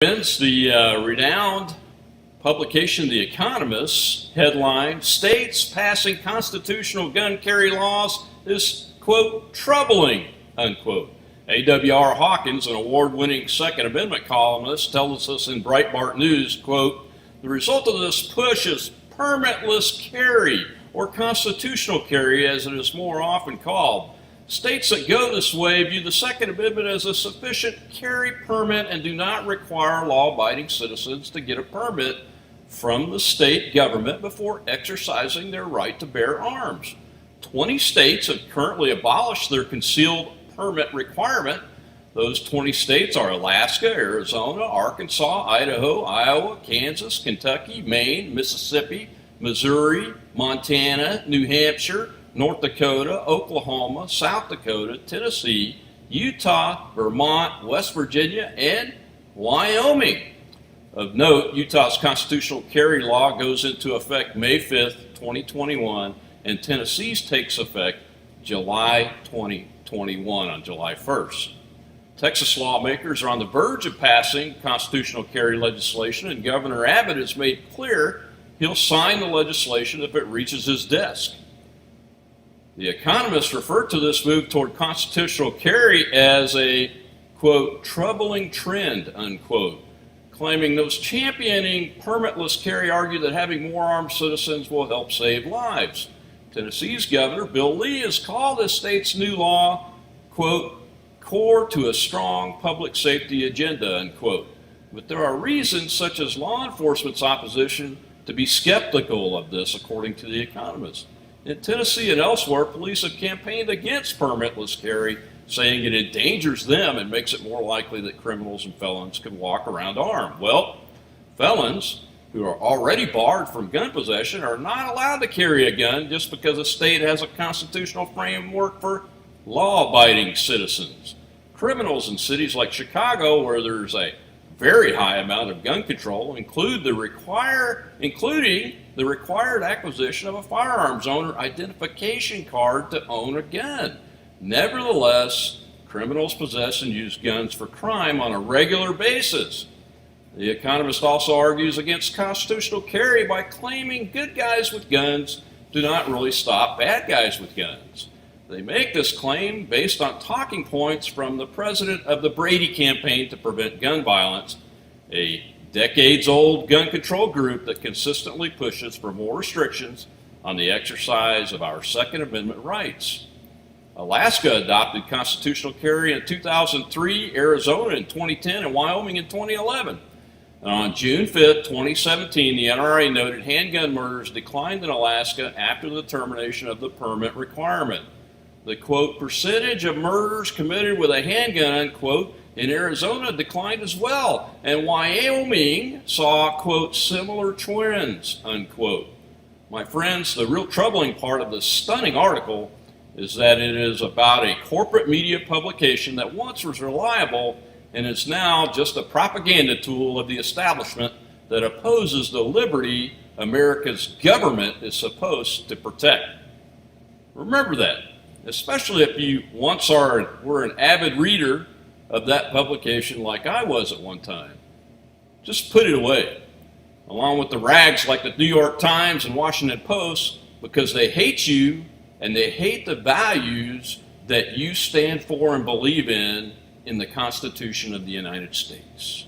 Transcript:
Friends, the renowned publication The Economist headline, "States passing constitutional gun carry laws is, quote, troubling," unquote. A.W.R. Hawkins, an award-winning Second Amendment columnist, tells us in Breitbart News, quote, "The result of this push is permitless carry, or constitutional carry as it is more often called. States that go this way view the Second Amendment as a sufficient carry permit and do not require law-abiding citizens to get a permit from the state government before exercising their right to bear arms. 20 states have currently abolished their concealed permit requirement. Those 20 states are Alaska, Arizona, Arkansas, Idaho, Iowa, Kansas, Kentucky, Maine, Mississippi, Missouri, Montana, New Hampshire, North Dakota, Oklahoma, South Dakota, Tennessee, Utah, Vermont, West Virginia, and Wyoming." Of note, Utah's constitutional carry law goes into effect May 5th, 2021, and Tennessee's takes effect July 2021, on July 1st. Texas lawmakers are on the verge of passing constitutional carry legislation, and Governor Abbott has made clear he'll sign the legislation if it reaches his desk. The Economist referred to this move toward constitutional carry as a, quote, troubling trend, unquote, claiming those championing permitless carry argue that having more armed citizens will help save lives. Tennessee's Governor Bill Lee has called his state's new law, quote, core to a strong public safety agenda, unquote. But there are reasons, such as law enforcement's opposition, to be skeptical of this, according to The Economist. In Tennessee and elsewhere, police have campaigned against permitless carry, saying it endangers them and makes it more likely that criminals and felons can walk around armed. Well, felons who are already barred from gun possession are not allowed to carry a gun just because a state has a constitutional framework for law-abiding citizens. Criminals in cities like Chicago, where there's a very high amount of gun control, including the required acquisition of a firearms owner identification card to own a gun. Nevertheless, criminals possess and use guns for crime on a regular basis. The Economist also argues against constitutional carry by claiming good guys with guns do not really stop bad guys with guns. They make this claim based on talking points from the president of the Brady Campaign to Prevent Gun Violence, a decades-old gun control group that consistently pushes for more restrictions on the exercise of our Second Amendment rights. Alaska adopted constitutional carry in 2003, Arizona in 2010, and Wyoming in 2011. And on June 5th, 2017, the NRA noted handgun murders declined in Alaska after the termination of the permit requirement. The, quote, percentage of murders committed with a handgun, unquote, in Arizona declined as well, and Wyoming saw, quote, similar trends, unquote. My friends, the real troubling part of this stunning article is that it is about a corporate media publication that once was reliable and is now just a propaganda tool of the establishment that opposes the liberty America's government is supposed to protect. Remember that, especially if you once were an avid reader of that publication like I was at one time. Just put it away, along with the rags like the New York Times and Washington Post, because they hate you and they hate the values that you stand for and believe in the Constitution of the United States.